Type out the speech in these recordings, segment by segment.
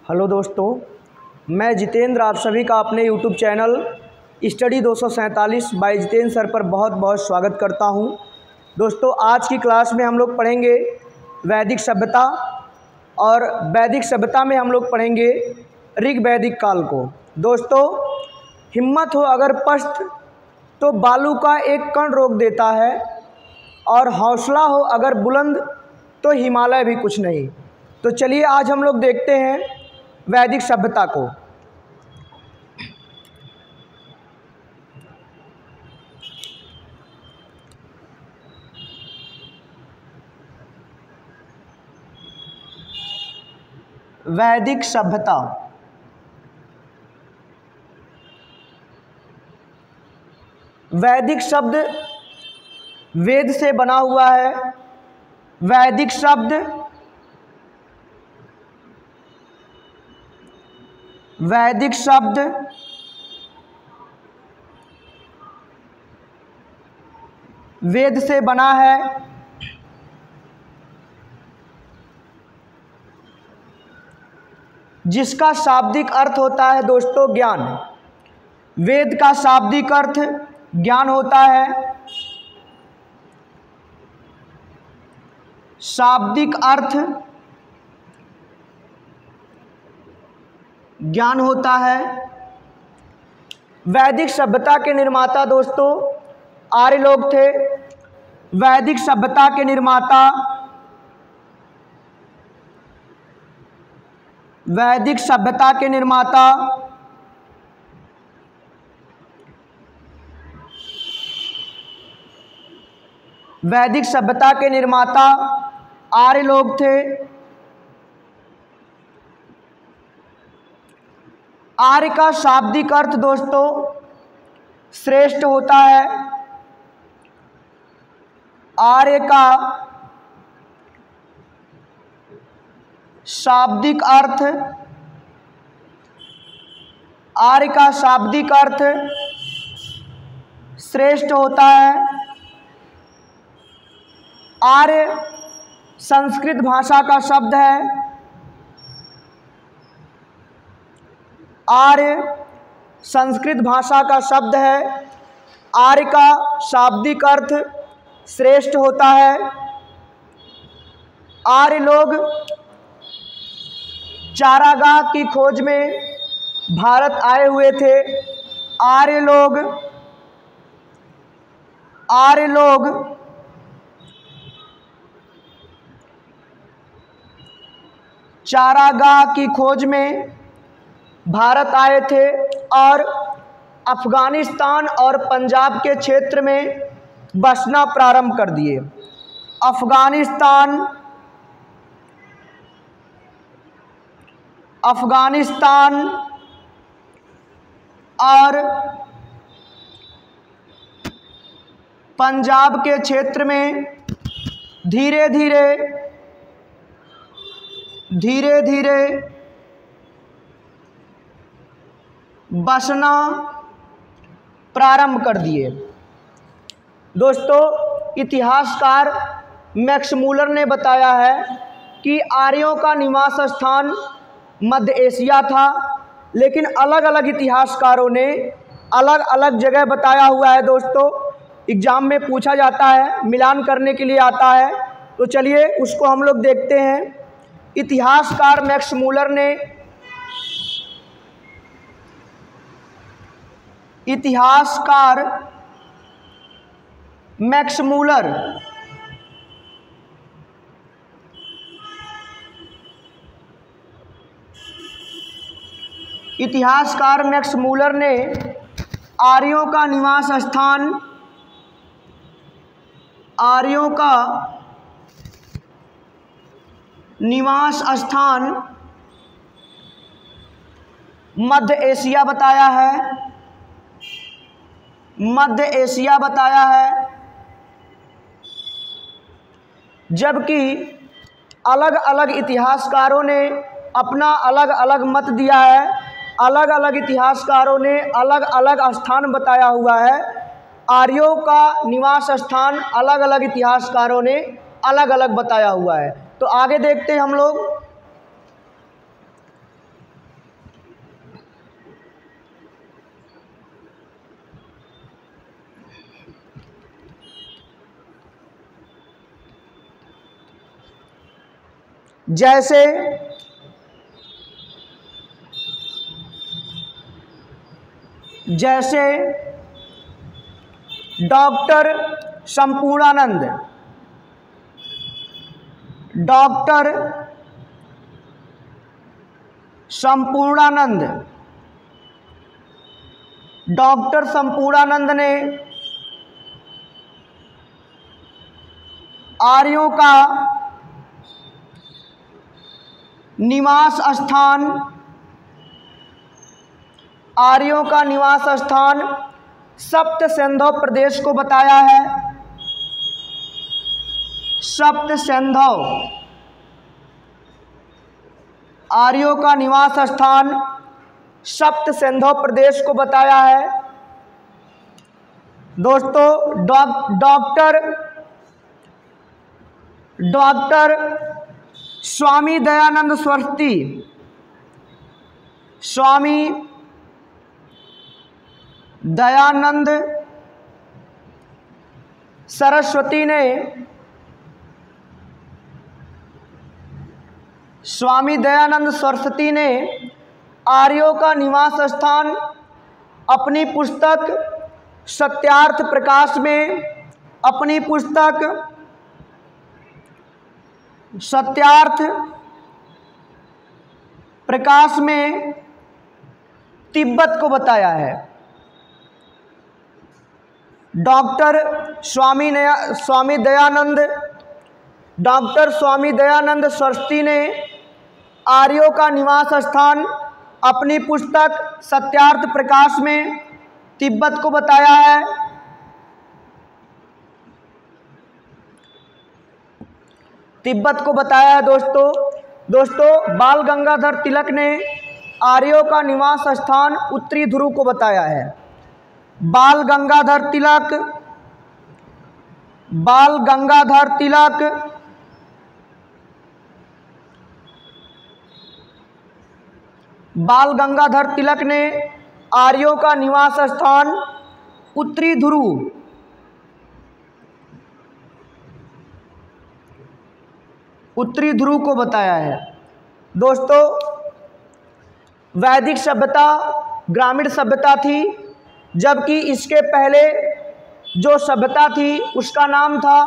Hello दोस्तों, मैं जितेंद्र आप सभी का अपने YouTube channel study 247 by Jitendra sir पर बहुत बहुत स्वागत करता हूं। दोस्तों, आज की क्लास में हम लोग पढ़ेंगे वैदिक सभ्यता और वैदिक सभ्यता में हम लोग पढ़ेंगे ऋग वैदिक काल को। दोस्तों, हिम्मत हो अगर पस्त तो बालू का एक कण रोक देता है और हौसला हो अगर बुलंद तो हिमालय भी कुछ नहीं। तो चलिए आज हम लोग देखते हैं वैदिक सभ्यता को। वैदिक सभ्यता वैदिक शब्द वेद से बना हुआ है। वैदिक शब्द वेद से बना है। जिसका शाब्दिक अर्थ होता है दोस्तों ज्ञान। वेद का शाब्दिक अर्थ ज्ञान होता है। शाब्दिक अर्थ ज्ञान होता है। वैदिक सभ्यता के निर्माता दोस्तों आर्य लोग थे। वैदिक सभ्यता के निर्माता वैदिक सभ्यता के निर्माता वैदिक सभ्यता के निर्माता आर्य लोग थे। आर्य का शाब्दिक अर्थ दोस्तों श्रेष्ठ होता है। आर्य का शाब्दिक अर्थ श्रेष्ठ होता है। आर्य संस्कृत भाषा का शब्द है। आर्य संस्कृत भाषा का शब्द है। आर्य का शाब्दिक अर्थ श्रेष्ठ होता है। आर्य लोग चारागाह की खोज में भारत आए हुए थे। आर्य लोग चारागाह की खोज में भारत आए थे और अफ़गानिस्तान और पंजाब के क्षेत्र में बसना प्रारंभ कर दिए। अफ़गानिस्तान और पंजाब के क्षेत्र में धीरे धीरे बसना प्रारंभ कर दिए। दोस्तों, इतिहासकार मैक्स मूलर ने बताया है कि आर्यों का निवास स्थान मध्य एशिया था, लेकिन अलग अलग इतिहासकारों ने अलग अलग जगह बताया हुआ है। दोस्तों, एग्ज़ाम में पूछा जाता है, मिलान करने के लिए आता है। तो चलिए उसको हम लोग देखते हैं। इतिहासकार मैक्स मूलर ने इतिहासकार मैक्स मूलर ने आर्यों का निवास स्थान मध्य एशिया बताया है। जबकि अलग अलग इतिहासकारों ने अपना अलग अलग मत दिया है। अलग अलग इतिहासकारों ने अलग अलग स्थान बताया हुआ है। आर्यों का निवास स्थान अलग अलग इतिहासकारों ने अलग अलग बताया हुआ है। तो आगे देखते हैं हम लोग। जैसे जैसे doctor Sampurnanand, doctor Sampurnanand, doctor Sampurnanand ने आर्यों का निवास स्थान, आर्यों का निवास स्थान सप्त सिंधव प्रदेश को बताया है। सप्त सिंधव, आर्यों का निवास स्थान सप्त सिंधव प्रदेश को बताया है। दोस्तों डॉक्टर स्वामी दयानंद सरस्वती, स्वामी दयानंद सरस्वती ने, स्वामी दयानंद सरस्वती ने आर्यों का निवास स्थान अपनी पुस्तक सत्यार्थ प्रकाश में, अपनी पुस्तक सत्यार्थ प्रकाश में तिब्बत को बताया है। डॉक्टर स्वामी दयानंद सरस्वती ने आर्यों का निवास स्थान अपनी पुस्तक सत्यार्थ प्रकाश में तिब्बत को बताया है। तिब्बत को बताया है दोस्तों बाल गंगाधर तिलक ने आर्यों का निवास स्थान उत्तरी ध्रुव को बताया है। बाल गंगाधर तिलक, बाल गंगाधर तिलक बाल गंगाधर तिलक ने आर्यों का निवास स्थान उत्तरी ध्रुव, उत्तरी ध्रुव को बताया है। दोस्तों वैदिक सभ्यता ग्रामीण सभ्यता थी, जबकि इसके पहले जो सभ्यता थी उसका नाम था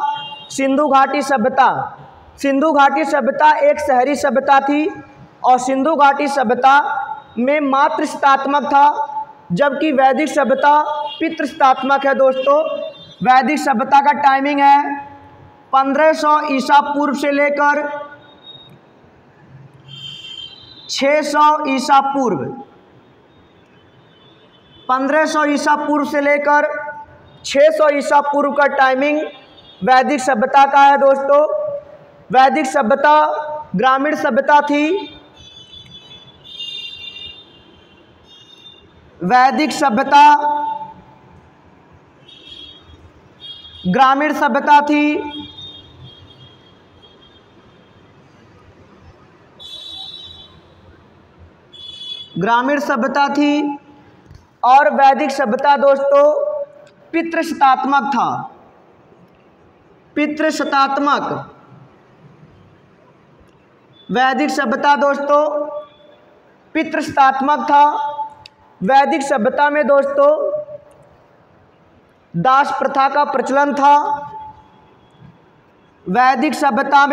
सिंधु घाटी सभ्यता। सिंधु घाटी सभ्यता एक शहरी सभ्यता थी और सिंधु घाटी सभ्यता में मातृस्थात्मक था, जबकि वैदिक सभ्यता पितृस्थात्मक है। दोस्तों वैदिक सभ्यता का टाइमिंग है 1500 ईसा पूर्व से लेकर 600 ईसा पूर्व, 1500 ईसा पूर्व से लेकर 600 ईसा पूर्व का टाइमिंग वैदिक सभ्यता का है। दोस्तों वैदिक सभ्यता ग्रामीण सभ्यता थी। वैदिक सभ्यता ग्रामीण सभ्यता थी। ग्रामीण सभ्यता थी और वैदिक सभ्यता दोस्तों पितृसत्तात्मक था। पितृसत्तात्मक वैदिक सभ्यता दोस्तों पितृसत्तात्मक था। वैदिक सभ्यता में दोस्तों दास प्रथा का प्रचलन था। वैदिक सभ्यता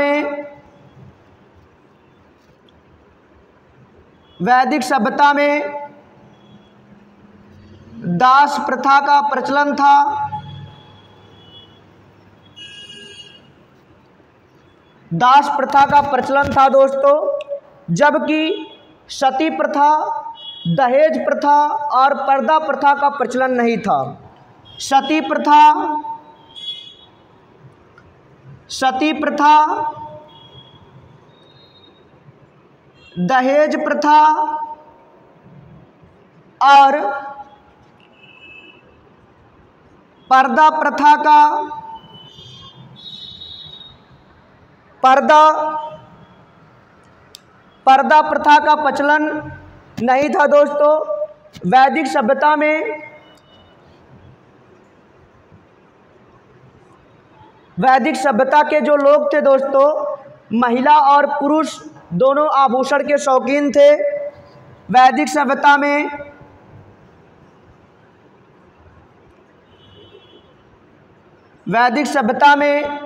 में दास प्रथा का प्रचलन था। दास प्रथा का प्रचलन था दोस्तों, जबकि सती प्रथा, दहेज प्रथा और पर्दा प्रथा का प्रचलन नहीं था। सती प्रथा, दहेज प्रथा और पर्दा प्रथा का प्रचलन नहीं था। दोस्तों वैदिक सभ्यता में वैदिक सभ्यता के जो लोग थे दोस्तों महिला और पुरुष दोनों आभूषण के शौकीन थे। वैदिक सभ्यता में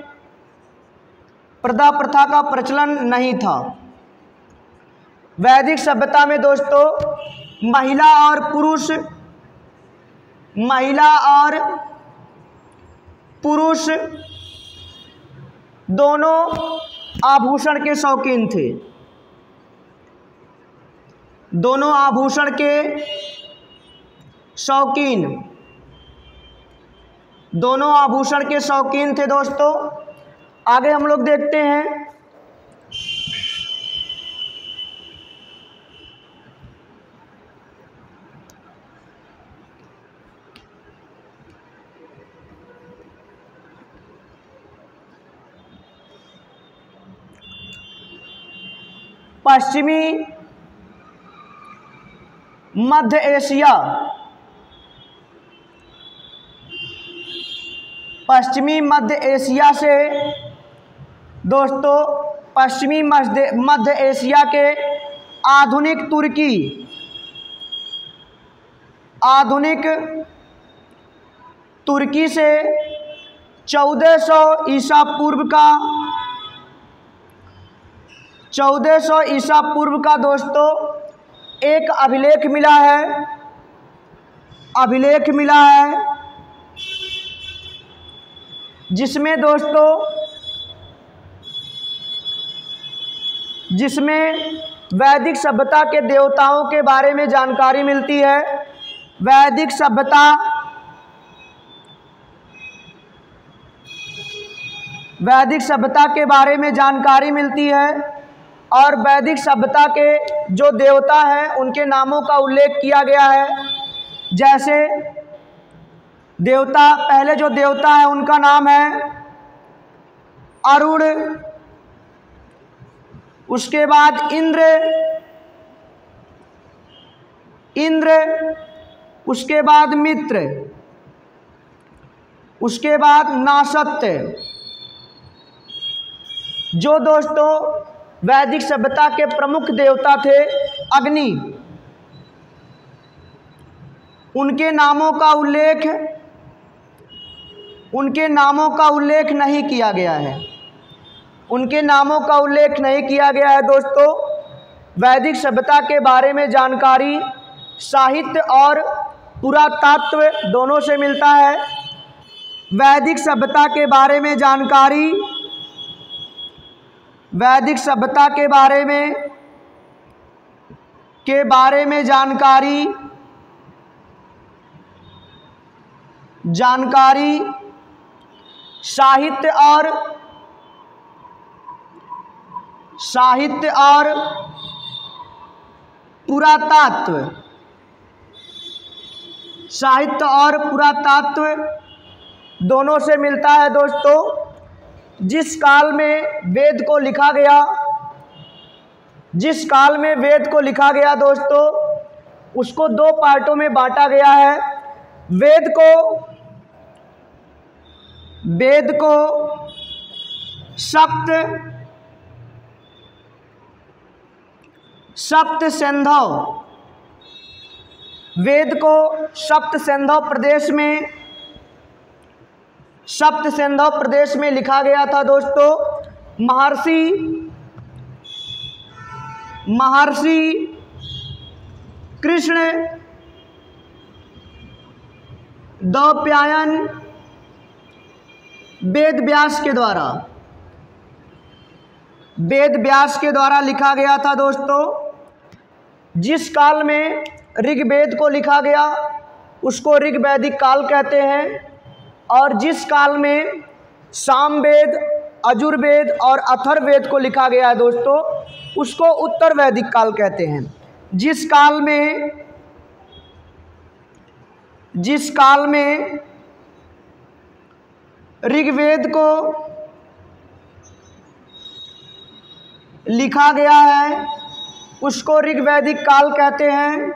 पर्दा प्रथा का प्रचलन नहीं था। वैदिक सभ्यता में दोस्तों महिला और पुरुष दोनों आभूषण के शौकीन थे। दोनों आभूषण के शौकीन थे दोस्तों। आगे हम लोग देखते हैं पश्चिमी मध्य एशिया से दोस्तों पश्चिमी मध्य एशिया के आधुनिक तुर्की से 1400 ईसा पूर्व का दोस्तों एक अभिलेख मिला है जिसमें वैदिक सभ्यता के देवताओं के बारे में जानकारी मिलती है। वैदिक सभ्यता के बारे में जानकारी मिलती है और वैदिक सभ्यता के जो देवता हैं उनके नामों का उल्लेख किया गया है। जैसे पहले जो देवता है उनका नाम है अरुण, उसके बाद इंद्र, उसके बाद मित्र, उसके बाद नासत्य। जो दोस्तों वैदिक सभ्यता के प्रमुख देवता थे अग्नि, उनके नामों का उल्लेख नहीं किया गया है। दोस्तों वैदिक सभ्यता के बारे में जानकारी साहित्य और पुरातत्व दोनों से मिलता है। वैदिक सभ्यता के बारे में जानकारी साहित्य और पुरातत्व दोनों से मिलता है दोस्तों। जिस काल में वेद को लिखा गया दोस्तों उसको दो पार्टों में बांटा गया है। वेद को सप्त सेंधव प्रदेश में लिखा गया था दोस्तों। महर्षि कृष्ण द्वैपायन वेद व्यास के द्वारा लिखा गया था दोस्तों। जिस काल में ऋग्वेद को लिखा गया उसको ऋग्वैदिक काल कहते हैं और जिस काल में सामवेद, यजुर्वेद और अथर्ववेद को लिखा गया है दोस्तों उसको उत्तर वैदिक काल कहते हैं। जिस काल में ऋग्वेद को लिखा गया है उसको ऋग्वैदिक काल कहते हैं।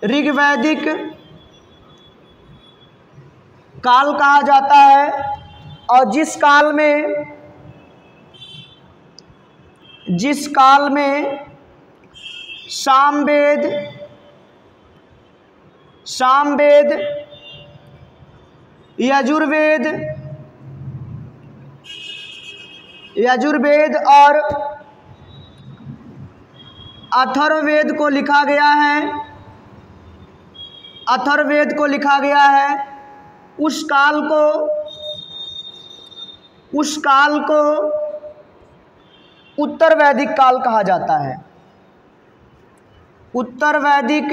ऋग्वैदिक काल कहा जाता है और जिस काल में सामवेद, यजुर्वेद और अथर्ववेद को लिखा गया है, उस काल को उत्तर वैदिक काल कहा जाता है। उत्तर वैदिक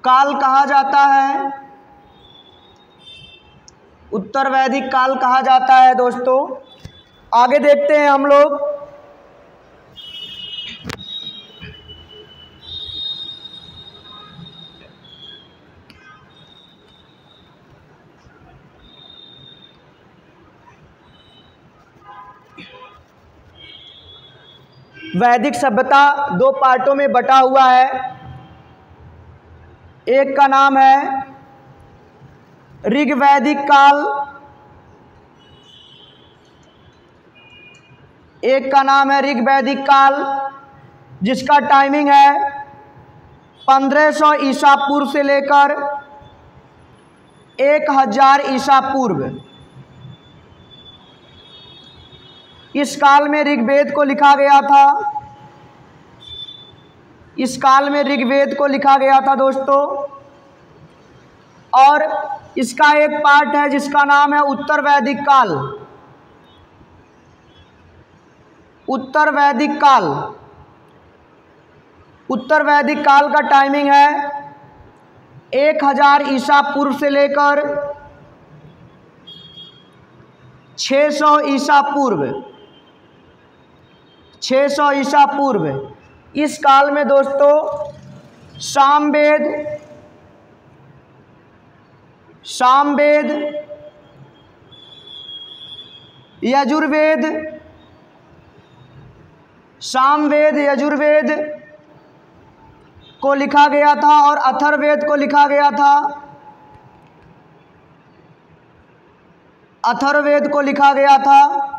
काल कहा जाता है दोस्तों। आगे देखते हैं हम लोग। वैदिक सभ्यता दो पार्टों में बटा हुआ है। एक का नाम है ऋग्वैदिक काल, जिसका टाइमिंग है 1500 ईसा पूर्व से लेकर 1000 ईसा पूर्व। इस काल में ऋग्वेद को लिखा गया था दोस्तों। और इसका एक पार्ट है जिसका नाम है उत्तर वैदिक काल। उत्तर वैदिक काल का टाइमिंग है 1000 ईसा पूर्व से लेकर 600 ईसा पूर्व। इस काल में दोस्तों सामवेद, यजुर्वेद को लिखा गया था और अथर्ववेद को लिखा गया था।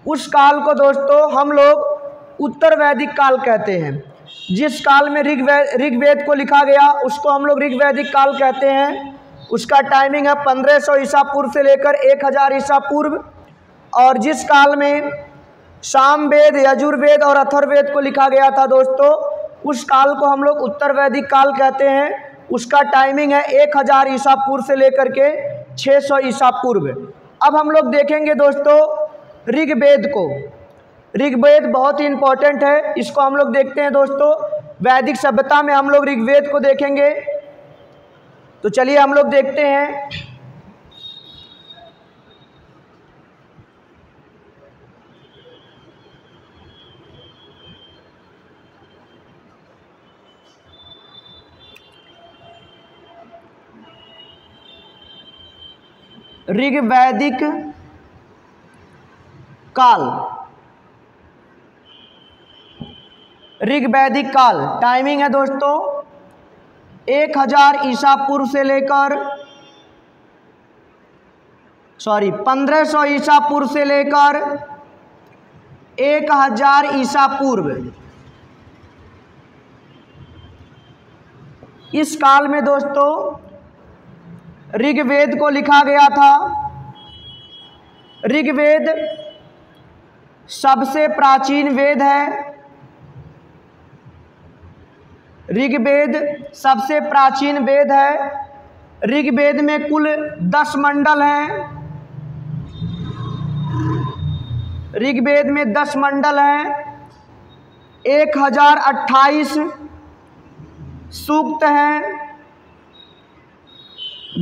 उस काल को दोस्तों हम लोग उत्तर वैदिक काल कहते हैं। जिस काल में ऋग्वेद को लिखा गया उसको हम लोग ऋग्वैदिक काल कहते हैं। उसका टाइमिंग है 1500 ईसा पूर्व से लेकर 1000 ईसा पूर्व। और जिस काल में सामवेद, यजुर्वेद और अथर्ववेद को लिखा गया था दोस्तों, उस काल को हम लोग उत्तर वैदिक काल कहते हैं। उसका टाइमिंग है 1000 ईसा पूर्व से लेकर के 600 ईसा पूर्व। अब हम लोग देखेंगे दोस्तों ऋग्वेद को। ऋग्वेद बहुत ही इम्पोर्टेंट है, इसको हम लोग देखते हैं दोस्तों। वैदिक सभ्यता में हम लोग ऋग्वेद को देखेंगे, तो चलिए हम लोग देखते हैं। ऋग्वैदिक काल टाइमिंग है दोस्तों 1000 ईसा पूर्व से लेकर 1500 ईसा पूर्व से लेकर 1000 ईसा पूर्व। इस काल में दोस्तों ऋग्वेद को लिखा गया था। ऋग्वेद सबसे प्राचीन वेद है। ऋग्वेद में कुल 10 मंडल हैं। 1028 सूक्त हैं।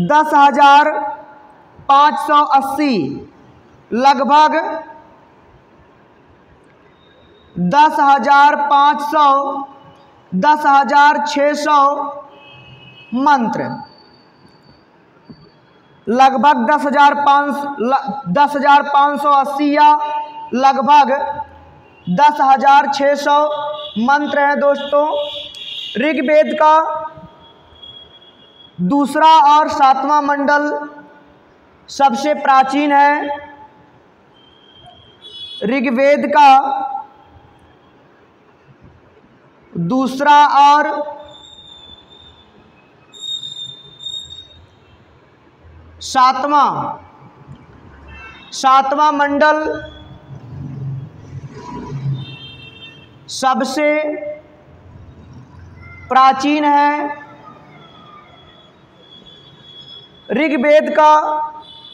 10,580 लगभग 10,600 मंत्र, लगभग 10,580 या लगभग 10,600 मंत्र हैं दोस्तों। दूसरा और सातवां मंडल सबसे प्राचीन है ऋग्वेद का। दूसरा और सातवां मंडल सबसे प्राचीन है। ऋग्वेद का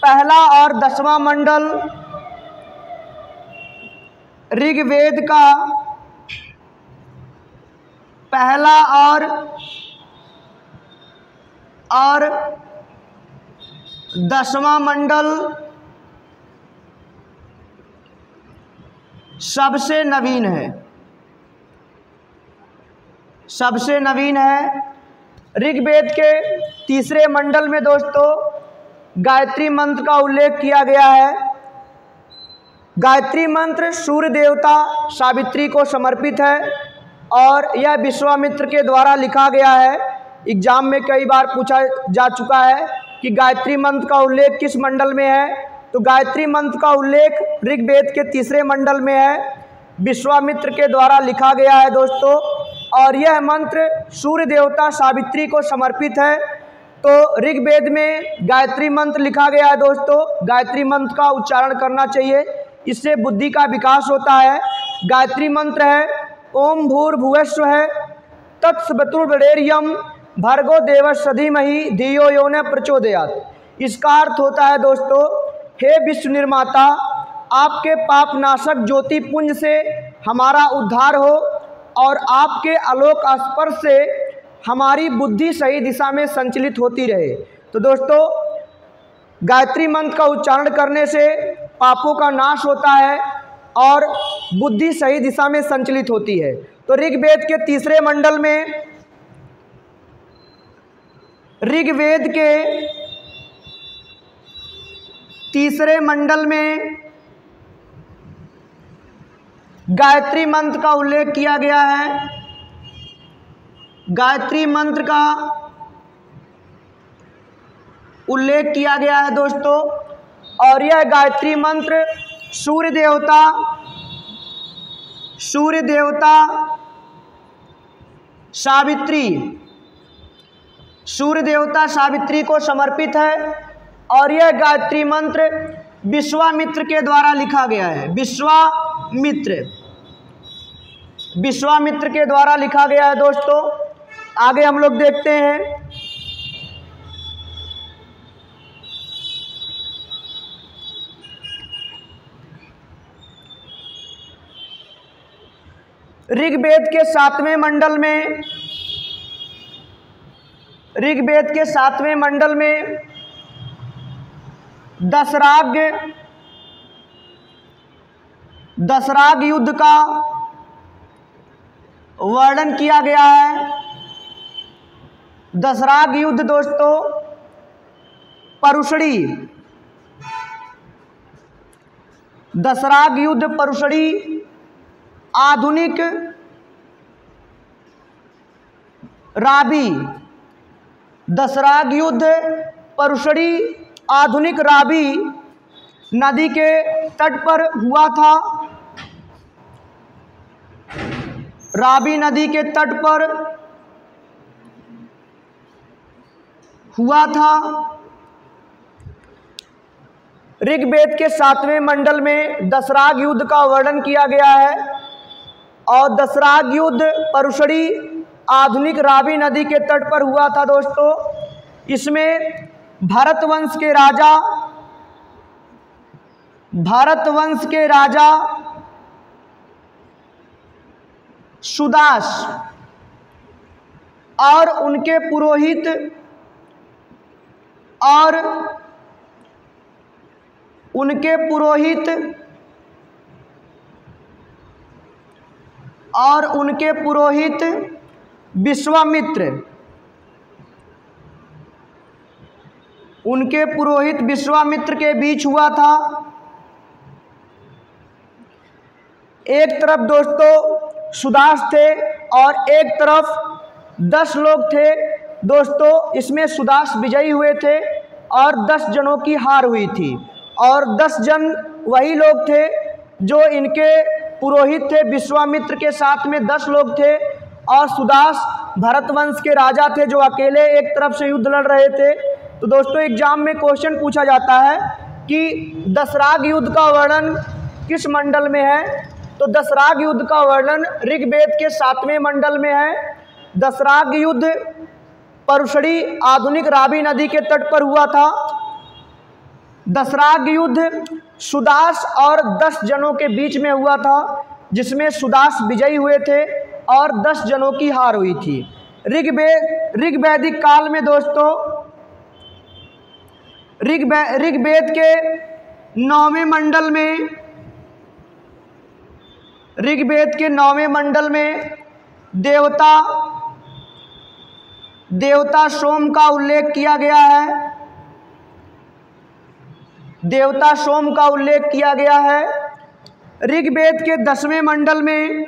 पहला और 10वां मंडल, ऋग्वेद का पहला और 10वां मंडल सबसे नवीन है। ऋग्वेद के तीसरे मंडल में दोस्तों गायत्री मंत्र का उल्लेख किया गया है। गायत्री मंत्र सूर्य देवता सावित्री को समर्पित है और यह विश्वामित्र के द्वारा लिखा गया है। एग्जाम में कई बार पूछा जा चुका है कि गायत्री मंत्र का उल्लेख किस मंडल में है, तो गायत्री मंत्र का उल्लेख ऋग्वेद के तीसरे मंडल में है, विश्वामित्र के द्वारा लिखा गया है दोस्तों। और यह मंत्र सूर्य देवता सावित्री को समर्पित है। तो ऋग्वेद में गायत्री मंत्र लिखा गया है दोस्तों। गायत्री मंत्र का उच्चारण करना चाहिए, इससे बुद्धि का विकास होता है। गायत्री मंत्र है ओम भूर्भुवस्सुः तत्सवितुर्वरेण्यं भर्गो देवस्य धीमहि धियो यो न प्रचोदयात्। इसका अर्थ होता है दोस्तों, हे विश्व निर्माता, आपके पाप नाशक ज्योति पुंज से हमारा उद्धार हो और आपके आलोक स्पर्श से हमारी बुद्धि सही दिशा में संचलित होती रहे। तो दोस्तों गायत्री मंत्र का उच्चारण करने से पापों का नाश होता है और बुद्धि सही दिशा में संचलित होती है। तो ऋग्वेद के तीसरे मंडल में, ऋग्वेद के तीसरे मंडल में गायत्री मंत्र का उल्लेख किया गया है। गायत्री मंत्र का उल्लेख किया गया है दोस्तों, और यह गायत्री मंत्र सूर्य देवता सावित्री को समर्पित है। और यह गायत्री मंत्र विश्वामित्र के द्वारा लिखा गया है। विश्वामित्र के द्वारा लिखा गया है दोस्तों। आगे हम लोग देखते हैं ऋग्वेद के सातवें मंडल में दशराग युद्ध का वर्णन किया गया है। दशराग युद्ध दोस्तों परुषड़ी आधुनिक रावी नदी के तट पर हुआ था। रावी नदी के तट पर हुआ था। ऋग्वेद के सातवें मंडल में दशराग युद्ध का वर्णन किया गया है और दशराग युद्ध परुषड़ी आधुनिक रावी नदी के तट पर हुआ था दोस्तों। इसमें भारत वंश के राजा सुदास और उनके पुरोहित विश्वामित्र के बीच हुआ था। एक तरफ दोस्तों सुदास थे और एक तरफ 10 लोग थे दोस्तों इसमें सुदास विजयी हुए थे और 10 जनों की हार हुई थी। और 10 जन वही लोग थे जो इनके पुरोहित थे। विश्वामित्र के साथ में 10 लोग थे और सुदास भरतवंश के राजा थे जो अकेले एक तरफ से युद्ध लड़ रहे थे। तो दोस्तों एग्जाम में क्वेश्चन पूछा जाता है कि दशराग युद्ध का वर्णन किस मंडल में है। तो दशराग युद्ध का वर्णन ऋग्वेद के 7वें मंडल में है। दशराग युद्ध परुशड़ी आधुनिक रावी नदी के तट पर हुआ था। दशराग युद्ध सुदास और 10 जनों के बीच में हुआ था, जिसमें सुदास विजयी हुए थे और 10 जनों की हार हुई थी। ऋग्वैदिक काल में दोस्तों ऋग्वेद के 9वें मंडल में ऋग्वेद के 9वें मंडल में देवता सोम का उल्लेख किया गया है। देवता सोम का उल्लेख किया गया है। ऋग्वेद के 10वें मंडल में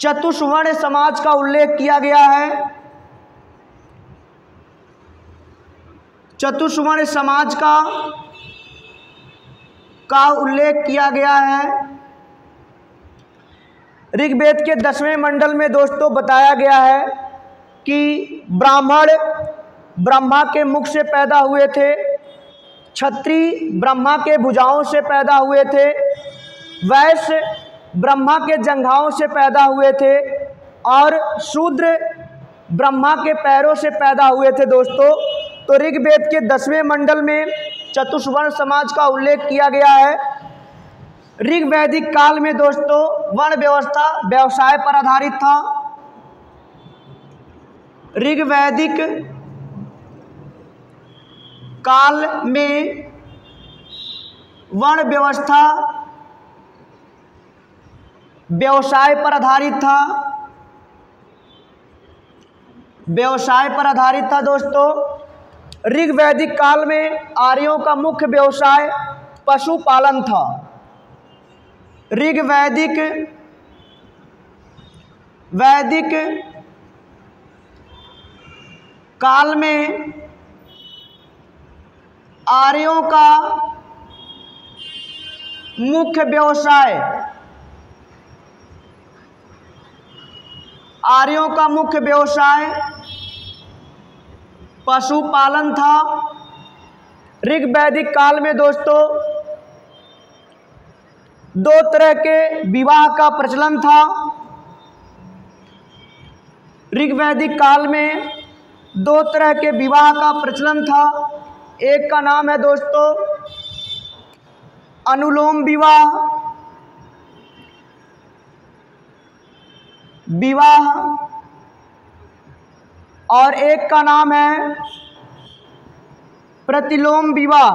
चतुष्वर्ण समाज का उल्लेख किया गया है। चतुष्वर्ण समाज का उल्लेख किया गया है। ऋग्वेद के 10वें मंडल में दोस्तों बताया गया है कि ब्राह्मण ब्रह्मा के मुख से पैदा हुए थे, क्षत्रिय ब्रह्मा के भुजाओं से पैदा हुए थे, वैश्य ब्रह्मा के जंघाओं से पैदा हुए थे और शूद्र ब्रह्मा के पैरों से पैदा हुए थे। दोस्तों तो ऋग्वेद के 10वें मंडल में चतुष्वर्ण समाज का उल्लेख किया गया है। ऋग्वैदिक काल में दोस्तों वर्ण व्यवस्था व्यवसाय पर आधारित था। ऋग्वैदिक काल में वर्ण व्यवस्था व्यवसाय पर आधारित था। व्यवसाय पर आधारित था दोस्तों। ऋग्वैदिक काल में आर्यों का मुख्य व्यवसाय पशुपालन था। ऋग्वैदिक काल में आर्यों का मुख्य व्यवसाय पशुपालन था। ऋग्वैदिक काल में दोस्तों 2 तरह के विवाह का प्रचलन था। ऋग्वैदिक काल में 2 तरह के विवाह का प्रचलन था। एक का नाम है दोस्तों अनुलोम विवाह और एक का नाम है प्रतिलोम विवाह।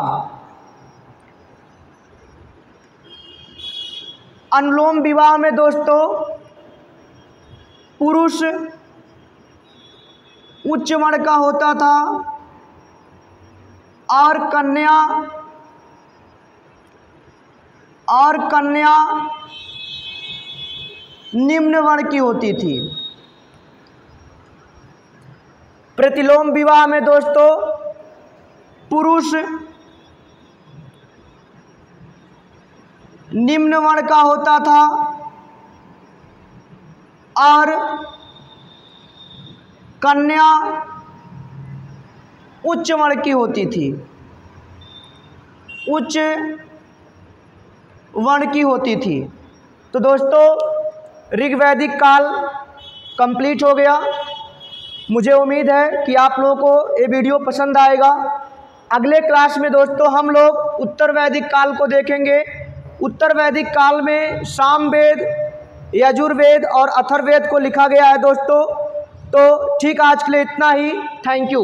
अनुलोम विवाह में दोस्तों पुरुष उच्च वर्ण का होता था और कन्या निम्न वर्ण की होती थी। प्रतिलोम विवाह में दोस्तों पुरुष निम्न वर्ण का होता था और कन्या उच्च वर्ण की होती थी, उच्च वर्ण की होती थी। तो दोस्तों ऋग्वैदिक काल कंप्लीट हो गया। मुझे उम्मीद है कि आप लोगों को ये वीडियो पसंद आएगा। अगले क्लास में दोस्तों हम लोग उत्तर वैदिक काल को देखेंगे। उत्तर वैदिक काल में सामवेद, यजुर्वेद और अथर्ववेद को लिखा गया है दोस्तों। तो ठीक आज के लिए इतना ही। Thank you.